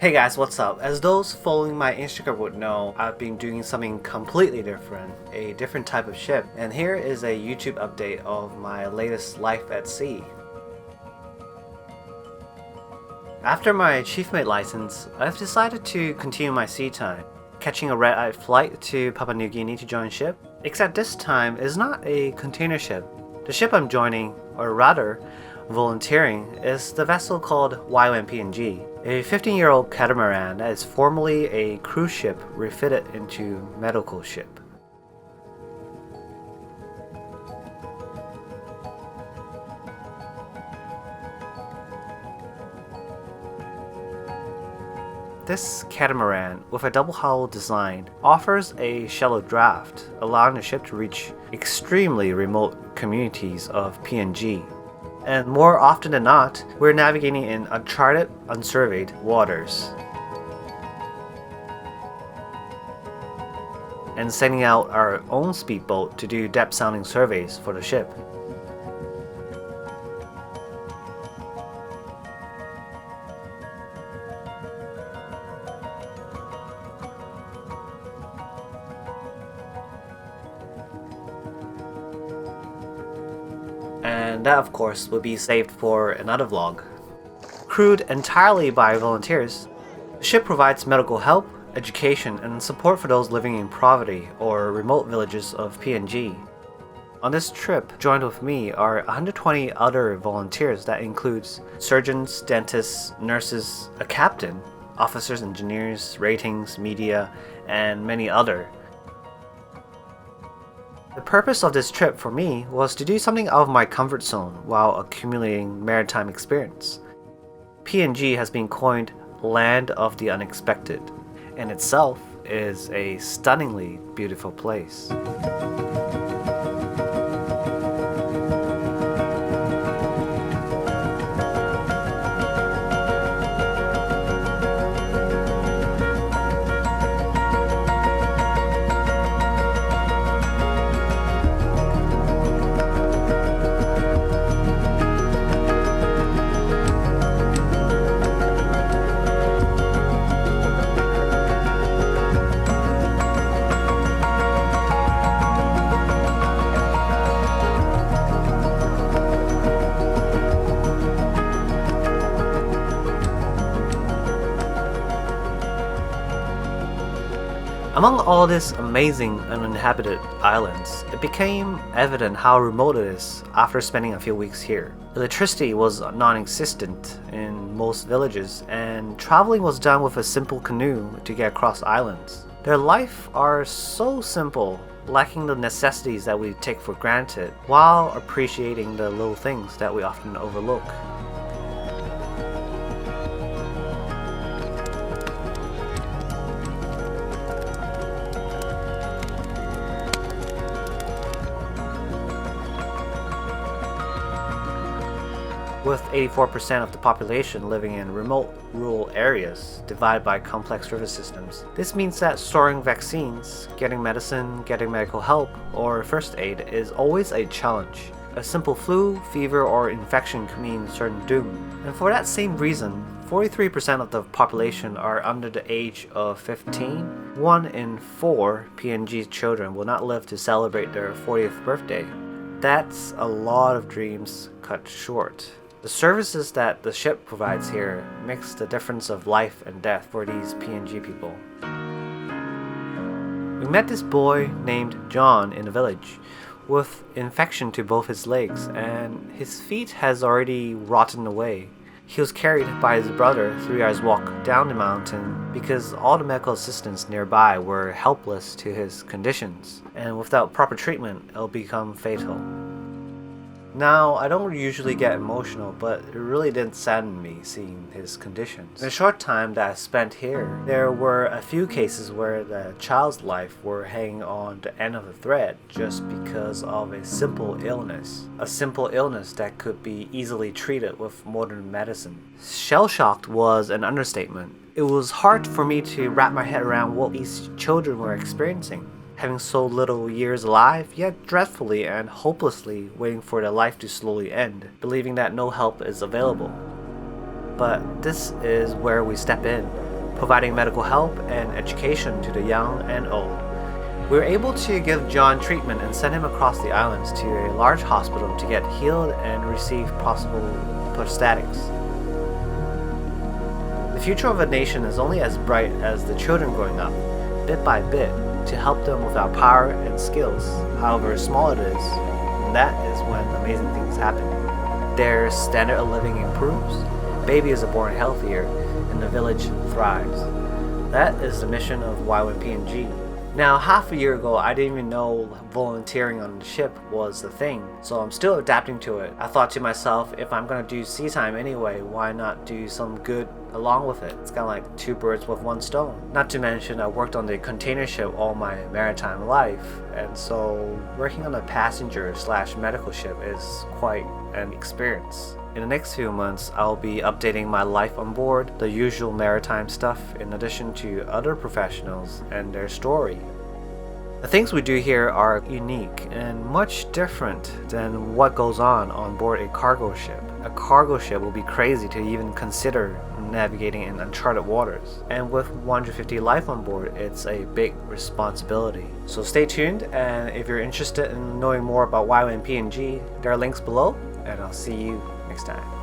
Hey guys, what's up? As those following my Instagram would know, I've been doing something completely different, a different type of ship, and here is a YouTube update of my latest life at sea. After my chief mate license, I've decided to continue my sea time, catching a red-eye flight to Papua New Guinea to join ship, except this time is not a container ship. The ship I'm joining, or rather, volunteering, is the vessel called YWAM PNG, a 15-year-old catamaran that is formerly a cruise ship refitted into medical ship. This catamaran, with a double hull design, offers a shallow draft, allowing the ship to reach extremely remote communities of PNG. And more often than not, we're navigating in uncharted, unsurveyed waters. And sending out our own speedboat to do depth sounding surveys for the ship. And that of course will be saved for another vlog. Crewed entirely by volunteers, the ship provides medical help, education, and support for those living in poverty or remote villages of PNG. On this trip, joined with me are 120 other volunteers that includes surgeons, dentists, nurses, a captain, officers, engineers, ratings, media, and many other. The purpose of this trip for me was to do something out of my comfort zone while accumulating maritime experience. PNG has been coined Land of the Unexpected, and itself is a stunningly beautiful place. Among all these amazing uninhabited islands, it became evident how remote it is after spending a few weeks here. Electricity was non-existent in most villages, and traveling was done with a simple canoe to get across islands. Their life are so simple, lacking the necessities that we take for granted, while appreciating the little things that we often overlook. With 84% of the population living in remote rural areas divided by complex river systems. This means that storing vaccines, getting medicine, getting medical help, or first aid is always a challenge. A simple flu, fever, or infection could mean certain doom. And for that same reason, 43% of the population are under the age of 15. 1 in 4 PNG children will not live to celebrate their 40th birthday. That's a lot of dreams cut short. The services that the ship provides here makes the difference of life and death for these PNG people. We met this boy named John in the village with infection to both his legs, and his feet has already rotten away. He was carried by his brother 3 hours walk down the mountain because all the medical assistants nearby were helpless to his conditions, and without proper treatment it'll become fatal. Now, I don't usually get emotional, but it really did sadden me seeing his conditions. In the short time that I spent here, there were a few cases where the child's life were hanging on the end of a thread just because of a simple illness. A simple illness that could be easily treated with modern medicine. Shell-shocked was an understatement. It was hard for me to wrap my head around what these children were experiencing. Having so little years alive, yet dreadfully and hopelessly waiting for their life to slowly end, believing that no help is available. But this is where we step in. providing medical help and education to the young and old. We were able to give John treatment and send him across the islands to a large hospital to get healed and receive possible prosthetics. The future of a nation is only as bright as the children growing up, bit by bit, to help them with our power and skills, however small it is, and that is when amazing things happen. Their standard of living improves, babies are born healthier, and the village thrives. That is the mission of YWAM PNG. Now, half a year ago, I didn't even know volunteering on the ship was a thing, so I'm still adapting to it. I thought to myself, if I'm gonna do sea time anyway, why not do some good along with it? It's kind of like two birds with one stone. Not to mention, I worked on the container ship all my maritime life, and so working on a passenger/medical ship is quite an experience. In the next few months, I'll be updating my life on board, the usual maritime stuff, in addition to other professionals and their story. The things we do here are unique and much different than what goes on board a cargo ship. A cargo ship will be crazy to even consider navigating in uncharted waters. And with 150 life on board, it's a big responsibility. So stay tuned, and if you're interested in knowing more about YWAM PNG, there are links below, and I'll see you next time.